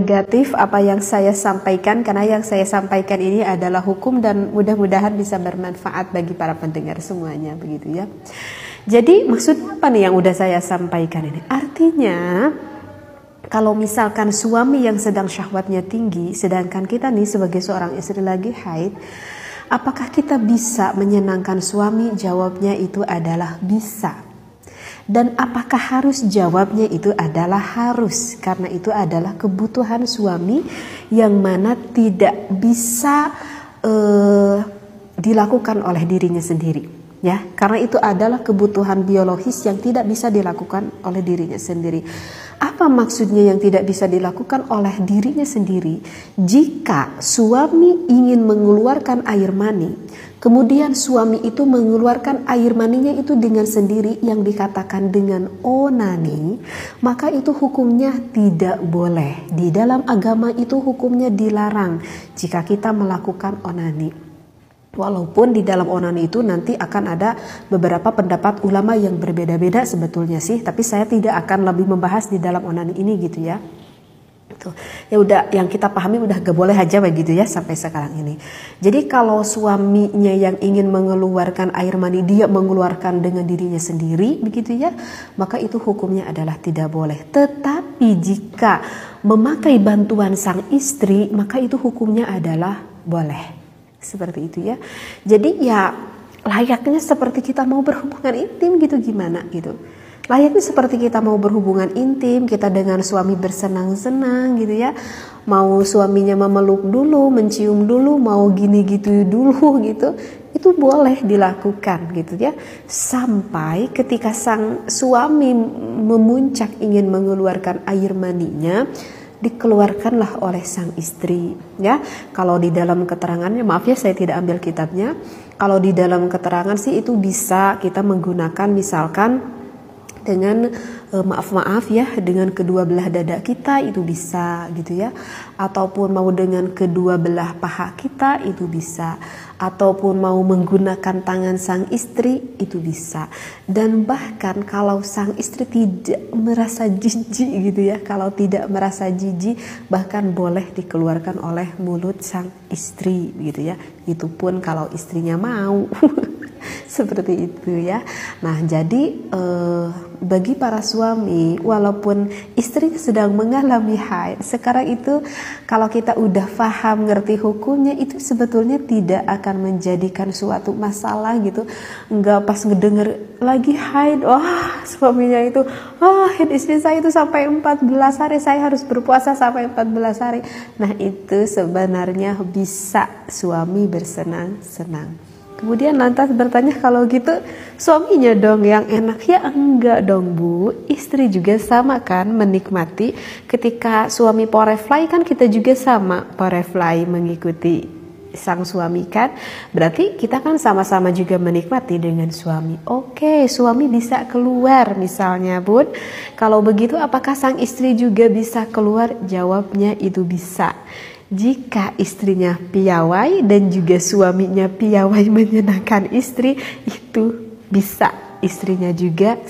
negatif apa yang saya sampaikan, karena yang saya sampaikan ini adalah hukum dan mudah-mudahan bisa bermanfaat bagi para pendengar semuanya, begitu ya. Jadi maksudnya apa nih yang udah saya sampaikan ini? Artinya kalau misalkan suami yang sedang syahwatnya tinggi, sedangkan kita nih sebagai seorang istri lagi haid, apakah kita bisa menyenangkan suami? Jawabnya itu adalah bisa. Dan apakah harus? Jawabnya itu adalah harus, karena itu adalah kebutuhan suami yang mana tidak bisa dilakukan oleh dirinya sendiri, ya, karena itu adalah kebutuhan biologis yang tidak bisa dilakukan oleh dirinya sendiri. Apa maksudnya yang tidak bisa dilakukan oleh dirinya sendiri? Jika suami ingin mengeluarkan air mani, kemudian suami itu mengeluarkan air maninya itu dengan sendiri yang dikatakan dengan onani, maka itu hukumnya tidak boleh. Di dalam agama itu hukumnya dilarang jika kita melakukan onani. Walaupun di dalam onani itu nanti akan ada beberapa pendapat ulama yang berbeda-beda sebetulnya sih, tapi saya tidak akan lebih membahas di dalam onani ini gitu ya. Tuh. Ya udah, yang kita pahami udah gak boleh aja begitu ya sampai sekarang ini. Jadi kalau suaminya yang ingin mengeluarkan air mani, dia mengeluarkan dengan dirinya sendiri begitu ya, maka itu hukumnya adalah tidak boleh. Tetapi jika memakai bantuan sang istri, maka itu hukumnya adalah boleh. Seperti itu ya. Jadi ya layaknya seperti kita mau berhubungan intim gitu, gimana gitu. Layaknya seperti kita mau berhubungan intim, kita dengan suami bersenang-senang gitu ya. Mau suaminya memeluk dulu, mencium dulu, mau gini gitu dulu gitu. Itu boleh dilakukan gitu ya. Sampai ketika sang suami memuncak ingin mengeluarkan air maninya, dikeluarkanlah oleh sang istri ya. Kalau di dalam keterangannya, maaf ya saya tidak ambil kitabnya, kalau di dalam keterangan sih itu bisa kita menggunakan misalkan dengan maaf ya, dengan kedua belah dada kita itu bisa gitu ya, ataupun mau dengan kedua belah paha kita itu bisa, ataupun mau menggunakan tangan sang istri itu bisa. Dan bahkan kalau sang istri tidak merasa jijik gitu ya, kalau tidak merasa jijik bahkan boleh dikeluarkan oleh mulut sang istri gitu ya, itu pun kalau istrinya mau. Seperti itu ya. Nah jadi bagi para suami, walaupun istri sedang mengalami haid sekarang itu, kalau kita udah paham ngerti hukumnya, itu sebetulnya tidak akan menjadikan suatu masalah gitu. Enggak pas ngedenger lagi haid, wah suaminya itu, haid istri saya itu sampai 14 hari, saya harus berpuasa sampai 14 hari. Nah itu sebenarnya bisa suami bersenang-senang. Kemudian lantas bertanya, kalau gitu suaminya dong yang enak? Ya enggak dong Bu, istri juga sama kan menikmati. Ketika suami porefly kan kita juga sama porefly mengikuti sang suami kan. Berarti kita kan sama-sama juga menikmati dengan suami. Oke, suami bisa keluar misalnya Bun. Kalau begitu apakah sang istri juga bisa keluar? Jawabnya itu bisa. Jika istrinya piawai dan juga suaminya piawai menyenangkan istri, itu bisa istrinya juga